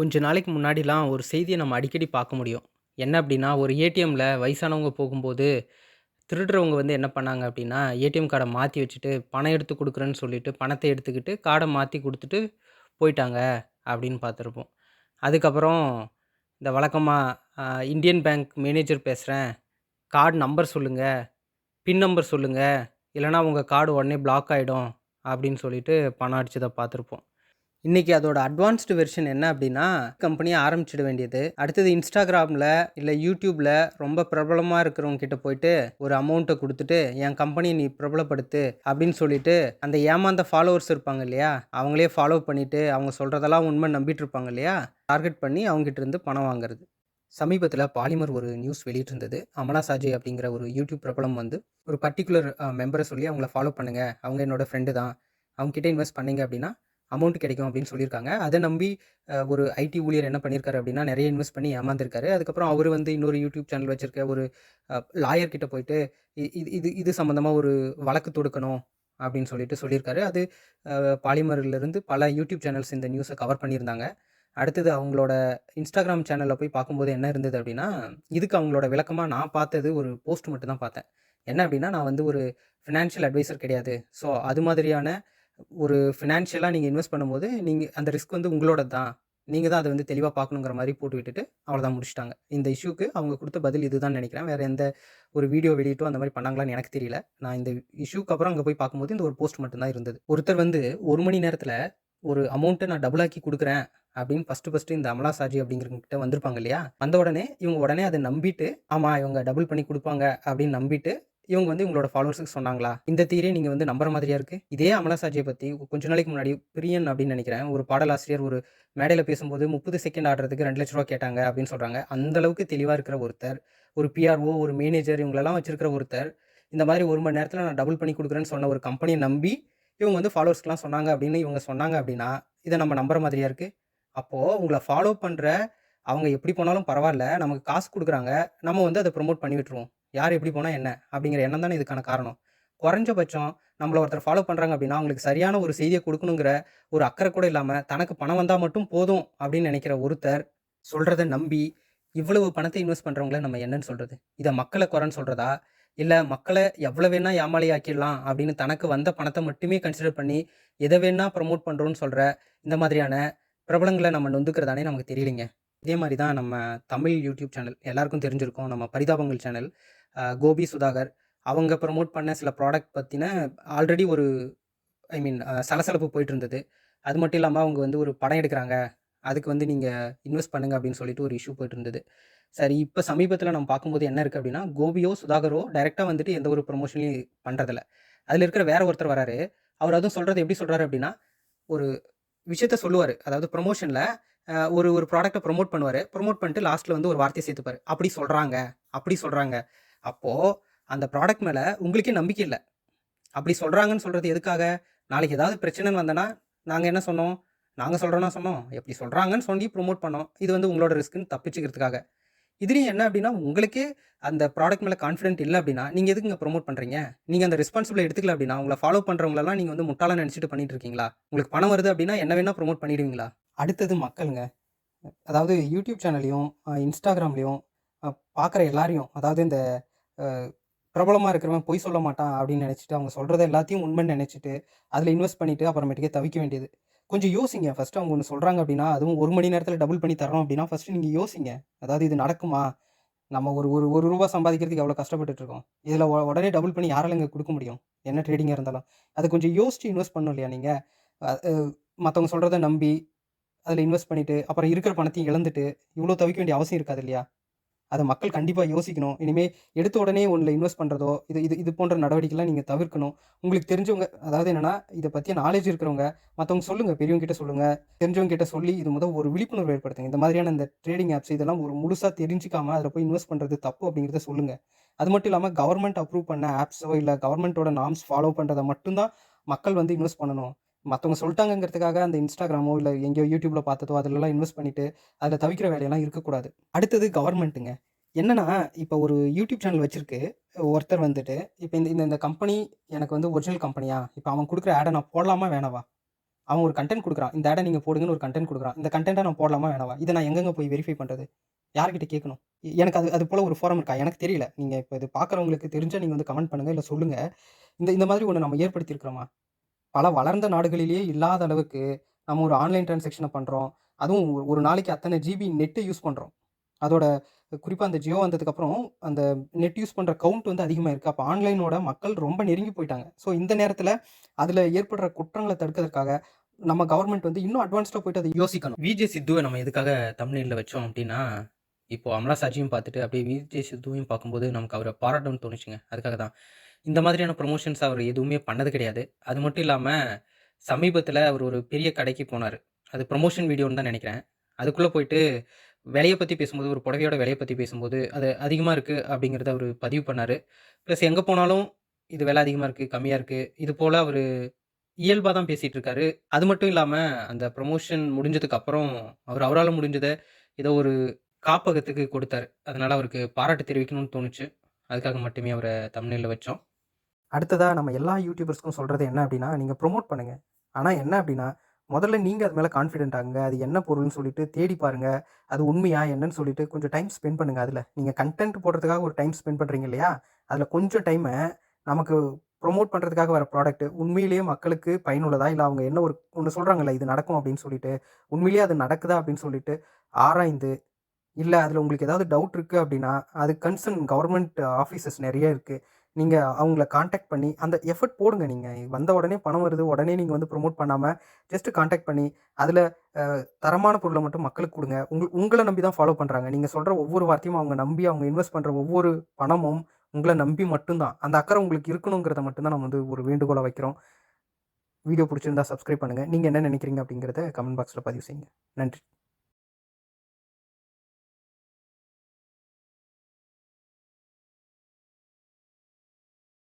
கொஞ்ச நாளைக்கு முன்னாடிலாம் ஒரு செய்திய நம்ம அடிக்கடி பார்க்க முடியும். என்ன அப்டின்னா, ஒரு ஏடிஎம்ல வயசானவங்க போகும்போது, திருடுறவங்க வந்து என்ன பண்ணாங்க அப்டின்னா, ஏடிஎம் கார்ட மாத்தி வச்சுட்டு, பணம் எடுத்து குடுக்குறேன்னு சொல்லிட்டு, பணத்த எடுத்துக்கிட்டு, கார்ட மாத்தி குடுத்துட்டு போயிட்டாங்க அப்டின்னு பார்த்துருப்போம். அதுக்கப்புறம் இந்த வழக்கமா அ இந்தியன் பேங்க் மேனேஜர் பேசுறேன், கார்ட் நம்பர் சொல்லுங்க, பின் நம்பர் சொல்லுங்க, இல்லன்னா உங்க கார்டு உடனே பிளாக் ஆயிடும் அப்டின்னு சொல்லிட்டு பணம் அடிச்சத பார்த்துருப்போம். இன்னைக்கு அதோட அட்வான்ஸ்டு வெர்ஷன் என்ன அப்டின்னா, கம்பெனிய ஆரம்பிச்சிட வேண்டியது. அடுத்தது Instagramல, இல்ல YouTubeல ரொம்ப பிரபலமா இருக்கிறவங்க கிட்ட போயிட்டு, ஒரு அமௌண்ட்ட குடுத்துட்டு, "என் கம்பெனிய நீ பிரபலப்படுத்து" அப்டின்னு சொல்லிட்டு, அந்த ஏமாந்த ஃபாலோவர்ஸ் இருப்பாங்க இல்லையா? அவங்களே ஃபாலோ பண்ணிட்டு, அவங்க சொல்றதெல்லாம் உண்மைன்னு நம்பிட்டு இருப்பாங்க இல்லையா? டார்கெட் பண்ணி அவங்ககிட்ட இருந்து பணம் வாங்குறது. சமீபத்தில பாலிமர் ஒரு நியூஸ் வெளியிட்டிருந்தது. அமலா சாஜய் அப்படிங்கிற ஒரு யூடியூப் பிரபலம் வந்து, ஒரு பர்ட்டிகுலர் மெம்பர சொல்லி அவங்கள ஃபாலோ பண்ணுங்க. அவங்க என்னோட ஃப்ரெண்டு தான். அவங்க கிட்ட இன்வெஸ்ட் பண்ணீங்க அப்படின்னா, அமௌண்ட் கிடைக்கும் அப்படின்னு சொல்லியிருக்காங்க. அத நம்பி ஒரு ஐடி ஊழியர் என்ன பண்ணியிருக்காரு அப்படின்னா, நெறைய இன்வெஸ்ட் பண்ணி ஏமாந்துருக்காரு. அதுக்கப்புறம் அவரு வந்து இன்னொரு யூடியூப் சேனல் வச்சிருக்க ஒரு லாயர் கிட்ட போயிட்டு, இது இது இது சம்மந்தமா ஒரு வழக்கு தொடுக்கணும் அப்படின்னு சொல்லியிருக்காரு. அது பாலிமர்லருந்து பல யூடியூப் சேனல்ஸ் இந்த நியூஸ கவர் பண்ணியிருந்தாங்க. அடுத்தது அவங்களோட Instagram சேனல்ல போய் பார்க்கும்போது என்ன இருந்தது அப்டின்னா, இதுக்கு அவங்களோட விளக்கமா நான் பார்த்தது ஒரு போஸ்ட் மட்டும் தான் பார்த்தேன். என்ன அப்டின்னா, நான் வந்து ஒரு ஃபினான்ஷியல் அட்வைசர் கிடையாது. ஸோ அது மாதிரியான ஒரு ஃபினான்ஷியலா நீங்க இன்வெஸ்ட் பண்ணும்போது, நீங்க அந்த ரிஸ்க் வந்து உங்களோடது தான். நீங்க தான் அத வந்து தெளிவா பார்க்கணுங்கிற மாரி போட்டு விட்டுட்டு, அவ்வளோதான் முடிச்சுட்டாங்க. இந்த இஷ்யூக்கு அவங்க குடுத்த பதில் இதுதான்னு நெனைக்கிறேன். வேற எந்த ஒரு வீடியோ வெளியிட்டோ அந்த மாரி பண்ணாங்களான்னு எனக்கு தெரியல. நான் இந்த இஷ்யூக்கு அப்புறம் அங்க போய் பார்க்கும்போது இந்த ஒரு போஸ்ட் மட்டும் தான் இருந்தது. ஒருத்தர் வந்து 1 மணி நேரத்தில ஒரு அமௌண்ட்ட நான் டபுள் ஆக்கி குடுக்குறேன் அப்படின்னு ஃபர்ஸ்ட்டு இந்த அமலா சாஜி அப்படிங்கிறவங்க கிட்ட வந்திருப்பாங்க இல்லையா? வந்த உடனே இவங்க உடனே அத நம்பிட்டு, ஆமா இவங்க டபுள் பண்ணி குடுப்பாங்க அப்படின்னு நம்பிட்டு, இவங்க வந்து இவங்களோட ஃபாலோவர்ஸ்க்கு சொன்னாங்களா? இந்த தியரிய நீங்க வந்து நம்புற மாதிரியா இருக்கு. இதே அமலா சாஜிய பத்தி கொஞ்ச நாளைக்கு முன்னாடி பிரியன் அப்படின்னு நெனைக்கிறேன். ஒரு பாடலாசிரியர் ஒரு மேடையில பேசும்போது 30 செகண்ட் ஆடுறதுக்கு ரூ. 2,00,000 கேட்டாங்க அப்படின்னு சொல்றாங்க. அந்த அளவுக்கு தெளிவா இருக்கிற ஒருத்தர், ஒரு பிஆர்ஓ, ஒரு மேனேஜர் இவங்களெல்லாம் வச்சிருக்கிற ஒருத்தர், இந்த மாரி 1 மணி நேரத்தில நான் டபுள் பண்ணி குடுக்குறேன்னு சொன்ன ஒரு கம்பெனிய நம்பி, இவங்க வந்து ஃபாலோவர்ஸ்க்குலாம் சொன்னாங்க அப்படின்னு இவங்க சொன்னாங்க அப்படின்னா, இத நம்ம நம்புற மாதிரியா இருக்கு? அப்போ உங்கள ஃபாலோ பண்ற அவங்க எப்படி போனாலும் பரவால்ல. நமக்கு காசு குடுக்குறாங்க. நம்ம வந்து அத ப்ரமோட் பண்ணி விட்டுருவோம். யார் எப்படி போனா என்ன? அப்படிங்கிற எண்ணம் தானே இதுக்கான காரணம். குறைஞ்சபட்சம் நம்மள ஒருத்தர் ஃபாலோ பண்றாங்க அப்படின்னா, அவங்களுக்கு சரியான ஒரு செய்திய குடுக்கணுங்கிற ஒரு அக்கறை கூட இல்லாம, தனக்கு பணம் வந்தா மட்டும் போதும் அப்படின்னு நெனைக்கிற ஒருத்தர், சொல்றத நம்பி, இவ்வளவு பணத்த இன்வெஸ்ட் பண்றவங்கள நம்ம என்னன்னு சொல்றது? இத மக்கள குறைன்னு சொல்றதா? இல்ல மக்கள எவ்வளோ வேணா ஏமாளி ஆக்கிடலாம் அப்படின்னு தனக்கு வந்த பணத்த மட்டுமே கன்சிடர் பண்ணி, எத வேணா ப்ரமோட் பண்றோம்னு சொல்ற இந்த மாதிரியான பிரபலங்கள நம்ம நொந்துக்கிறதானே நமக்கு தெரியலைங்க. இதே மாரி தான் நம்ம தமிழ் யூடியூப் சேனல் எல்லாருக்கும் தெரிஞ்சிருக்கும். நம்ம பரிதாபங்கள் சேனல். கோபி சுதாகர் அவங்க ப்ரமோட் பண்ண சில ப்ராடக்ட் பத்தின ஆல்ரெடி ஒரு ஐ மீன் சலசலப்பு போயிட்டு இருந்தது. அது மட்டும் இல்லாம அவங்க வந்து ஒரு படம் எடுக்குறாங்க. அதுக்கு வந்து நீங்க இன்வெஸ்ட் பண்ணுங்க அப்படின்னு சொல்லிட்டு ஒரு இஷ்யூ போயிட்டு இருந்தது. சரி இப்ப சமீபத்தில நம்ம பார்க்கும்போது என்ன இருக்கு அப்படின்னா, கோபியோ, சுதாகரோ டைரக்ட்டா வந்துட்டு எந்த ஒரு ப்ரமோஷனையும் பண்றதில்ல. அதில இருக்கிற வேற ஒருத்தர் வராரு. அவர் அதுவும் சொல்றது எப்படி சொல்றாரு அப்படின்னா, ஒரு விஷயத்த சொல்லுவாரு. அதாவது ப்ரமோஷன்ல ஒரு ஒரு ப்ராடக்ட்ட ப்ரமோட் பண்ணுவாரு. ப்ரமோட் பண்ணிட்டு லாஸ்ட்ல வந்து ஒரு வார்த்தைய சேர்த்துப்பாரு. அப்படி சொல்றாங்க, அப்படி சொல்றாங்க. அப்போ அந்த ப்ராடக்ட் மேல உங்களுக்கே நம்பிக்கை இல்ல. அப்படி சொல்றாங்கன்னு சொல்றது எதுக்காக? நாளைக்கு ஏதாவது பிரச்சனைன்னு வந்தனா, நாங்க என்ன சொன்னோம்? நாங்க சொல்றோம்னா சொன்னோம். எப்படி சொல்றாங்கன்னு சொல்லி ப்ரமோட் பண்ணோம். இது வந்து உங்களோட ரிஸ்க்ன்னு தப்பிச்சுக்கிறதுக்காக. இதுலயும் என்ன அப்டின்னா, உங்களுக்கே அந்த ப்ராடக்ட் மேல கான்ஃபிடென்ட் இல்ல அப்டின்னா, நீங்க எதுக்குங்க ப்ரமோட் பண்றீங்க? நீங்க அந்த ரெஸ்பான்சிபிள எடுத்துக்கல அப்டின்னா, உங்கள ஃபாலோ பண்றவங்களலாம் நீங்க வந்து முட்டாளா நெனச்சுட்டு பண்ணிட்டு இருக்கீங்களா? உங்களுக்கு பணம் வருது அப்டின்னா, என்ன வேணா ப்ரமோட் பண்ணிடுவீங்களா? அடுத்தது மக்கள்ங்க. அதாவது யூடியூப் சேனல்லயும், Instagramலயும் அ பார்க்குற எல்லாரையும், அதாவது இந்த அ பிரபலமா இருக்கிறவன் பொய் சொல்ல மாட்டான் அப்டின்னு நெனச்சுட்டு, அவங்க சொல்றத எல்லாத்தையும் உண்மைன்னு நெனச்சுட்டு, அதுல இன்வெஸ்ட் பண்ணிட்டு அப்புறமேட்டுக்கே தவிக்க வேண்டியது. கொஞ்சம் யோசிங்க. ஃபர்ஸ்ட்டு அவங்க ஒண்ணு சொல்றாங்க அப்டின்னா, அதுவும் 1 மணி நேரத்தில டபுள் பண்ணி தர்றோம் அப்டின்னா, ஃபர்ஸ்ட்டு நீங்க யோசிங்க. அதாவது இது நடக்குமா? நம்ம ஒரு ஒரு ரூ. 1 சம்பாதிக்கிறதுக்கு எவ்வளோ கஷ்டப்பட்டுட்டு இருக்கோம். இதுல உடனே டபுள் பண்ணி யாராலங்க குடுக்க முடியும்? என்ன ட்ரேடிங்கா இருந்தாலும். அத கொஞ்சம் யோசிச்சு இன்வெஸ்ட் பண்ணணும் இல்லையா நீங்க? அ அ மத்தவங்க சொல்றத நம்பி, அதுல இன்வெஸ்ட் பண்ணிட்டு, அப்புறம் இருக்கிற பணத்தையும் இழந்துட்டு, இவ்ளோ தவிக்க வேண்டிய அவசியம் இருக்காது இல்லையா? அத மக்கள் கண்டிப்பா யோசிக்கணும். இனிமே எடுத்த உடனே ஒண்ணுல இன்வெஸ்ட் பண்றதோ, இது இது இது போன்ற நடவடிக்கைலாம் நீங்க தவிர்க்கணும். உங்களுக்கு தெரிஞ்சவங்க அதாவது என்னன்னா, இத பத்திய நாலேட்ஜ் இருக்கிறவங்க, மத்தவங்க சொல்லுங்க. பெரியவங்க கிட்ட சொல்லுங்க. தெரிஞ்சவங்க கிட்ட சொல்லி இது ஒரு விழிப்புணர்வு ஏற்படுத்துங்க. இந்த மாதிரியான இந்த ட்ரேடிங் ஆப்ஸ் இதெல்லாம் ஒரு முழுசா தெரிஞ்சுக்காம அதில போய் இன்வெஸ்ட் பண்றது தப்பு அப்படிங்கிறத சொல்லுங்க. அது மட்டும் இல்லாம கவர்ன்மென்ட் அப்ரூவ் பண்ண ஆப்ஸோ, இல்ல கவர்ன்மென்ட்டோட நார்ம்ஸ் ஃபாலோ பண்றத மட்டும் தான் மக்கள் வந்து இன்வெஸ்ட் பண்ணணும். மத்தவங்க சொல்ட்டாங்கங்கிறதுக்காக அந்த Instagramமோ, இல்ல எங்கேயோ YouTubeல பார்த்ததோ அதிலலாம் இன்வெஸ்ட் பண்ணிட்டு, அதில தவிக்கிற வேலையெல்லாம் இருக்கக்கூடாது. அடுத்தது கவர்ன்மென்ட்டுங்க. என்னன்னா, இப்ப ஒரு யூடியூப் சேனல் வச்சிருக்கு. ஒருத்தர் வந்துட்டு, இப்ப இந்த இந்த இந்த கம்பெனி எனக்கு வந்து ஒரிஜினல் கம்பெனியா? இப்ப அவன் குடுக்குற ஆட நான் போடலாமா? வேணாவா? அவன் ஒரு கன்டென்ட் குடுக்குறான். இந்த ஆட நீங்க போடுங்கன்னு ஒரு கன்டென்ட் குடுக்குறான். இந்த கன்டென்ட்ட நான் போடலாமா வேணாவா? இத நான் எங்கங்க போய் வெரிஃபை பண்றது? யார்கிட்ட கேட்கணும்? எனக்கு அது அது போல ஒரு ஃபோரம் இருக்கா? எனக்கு தெரியல. நீங்க இப்ப இது பார்க்குறவங்களுக்கு தெரிஞ்சா நீங்க வந்து கமெண்ட் பண்ணுங்க. இல்ல சொல்லுங்க. இந்த இந்த மாதிரி ஒண்ணு நம்ம ஏற்படுத்தி இருக்கிறோமா? பல வளர்ந்த நாடுகளிலேயே இல்லாத அளவுக்கு நம்ம ஒரு ஆன்லைன் டிரான்சாக்ஷன பண்றோம். அதுவும் ஒரு நாளைக்கு அத்தனை ஜிபி நெட் யூஸ் பண்றோம். அதோட குறிப்பா அந்த ஜியோ வந்ததுக்கப்புறம் அந்த நெட் யூஸ் பண்ற கவுண்ட் வந்து அதிகமா இருக்கு. அப்ப ஆன்லைனோட மக்கள் ரொம்ப நெருங்கி போயிட்டாங்க. ஸோ இந்த நேரத்தில அதில ஏற்படுற குற்றங்கள தடுக்கிறதுக்காக நம்ம கவர்ன்மெண்ட் வந்து இன்னும் அட்வான்ஸ்டா போயிட்டு அத யோசிக்கணும். விஜே சித்துவ நம்ம எதுக்காக தம்ப்நெயில்ல வச்சோம் அப்டின்னா, இப்போ அமலா சாஜியும் பார்த்துட்டு அப்படியே விஜே சித்துவையும் பார்க்கும்போது நமக்கு அவர பாராட்டணும்னு தோணுச்சுங்க. அதுக்காக தான். இந்த மாதிரியான ப்ரமோஷன்ஸ் அவர் எதுவுமே பண்ணது கிடையாது. அது மட்டும் இல்லாம சமீபத்தில அவர் ஒரு பெரிய கடைக்கு போனாரு. அது ப்ரமோஷன் வீடியோன்னு தான் நெனைக்கிறேன். அதுக்குள்ள போயிட்டு விலைய பத்தி பேசும்போது, ஒரு புடவையோட விலைய பத்தி பேசும்போது, அது அதிகமா இருக்கு அப்படிங்கிறத அவரு பதிவு பண்ணாரு. பிளஸ் எங்க போனாலும் இது விலை அதிகமா இருக்கு, கம்மியா இருக்கு. இது போல அவரு இயல்பா தான் பேசிட்டு இருக்காரு. அது மட்டும் இல்லாம அந்த ப்ரமோஷன் முடிஞ்சதுக்கு அப்புறம் அவரால முடிஞ்சத ஏதோ ஒரு காப்பகத்துக்கு கொடுத்தாரு. அதனால அவருக்கு பாராட்டு தெரிவிக்கணும்னு தோணுச்சு. அதுக்காக மட்டுமே அவர தம்ப்நெயில்ல வச்சோம். அடுத்ததா நம்ம எல்லா யூடியூபர்ஸ்க்கும் சொல்றது என்ன அப்டின்னா, நீங்க ப்ரமோட் பண்ணுங்க. ஆனா என்ன அப்டின்னா, முதல்ல நீங்க அது மேல கான்ஃபிடென்ட் ஆகுங்க. அது என்ன பொருள்னு சொல்லிட்டு தேடி பாருங்க. அது உண்மையா என்னன்னு சொல்லிட்டு கொஞ்சம் டைம் ஸ்பெண்ட் பண்ணுங்க அதுல. நீங்க கன்டென்ட் போடுறதுக்காக ஒரு டைம் ஸ்பெண்ட் பண்றீங்க இல்லையா? அதுல கொஞ்சம் டைம நமக்கு ப்ரமோட் பண்றதுக்காக வர ப்ராடக்ட் உண்மையிலேயே மக்களுக்கு பயனுள்ளதா? இல்ல அவங்க என்ன ஒரு ஒண்ணு சொல்றாங்கல்ல, இது நடக்கும் அப்டின்னு சொல்லிட்டு, உண்மையிலேயே அது நடக்குதா அப்டின்னு சொல்லிட்டு ஆராய்ந்து, இல்ல அதில உங்களுக்கு ஏதாவது டவுட் இருக்கு அப்டின்னா, அது கன்சர்ன் கவர்ன்மென்ட் ஆஃபீஸஸ் நெறைய இருக்கு. நீங்க அவங்கள கான்டாக்ட் பண்ணி, அந்த எஃபோர்ட் போடுங்க நீங்க. வந்த உடனே பணம் வருது, உடனே நீங்க வந்து ப்ரமோட் பண்ணாம, ஜஸ்ட் கான்டாக்ட் பண்ணி, அதில தரமான பொருள மட்டும் மக்களுக்கு குடுங்க. உங்கள நம்பி தான் ஃபாலோ பண்றாங்க. நீங்க சொல்ற ஒவ்வொரு வார்த்தையும் அவங்க நம்பி, அவங்க இன்வெஸ்ட் பண்ற ஒவ்வொரு பணமும் உங்கள நம்பி மட்டும் தான். அந்த அக்கறை உங்களுக்கு இருக்கணுங்கிறத மட்டும் தான் நம்ம வந்து ஒரு வேண்டுகோளா வைக்கிறோம். வீடியோ புடிச்சிருந்தா சப்ஸ்கிரைப் பண்ணுங்க. நீங்க என்ன நினைக்கிறீங்க அப்டிங்கிறத கமெண்ட் பாக்ஸ்ல பதிவு செய்யுங்க. நன்றி.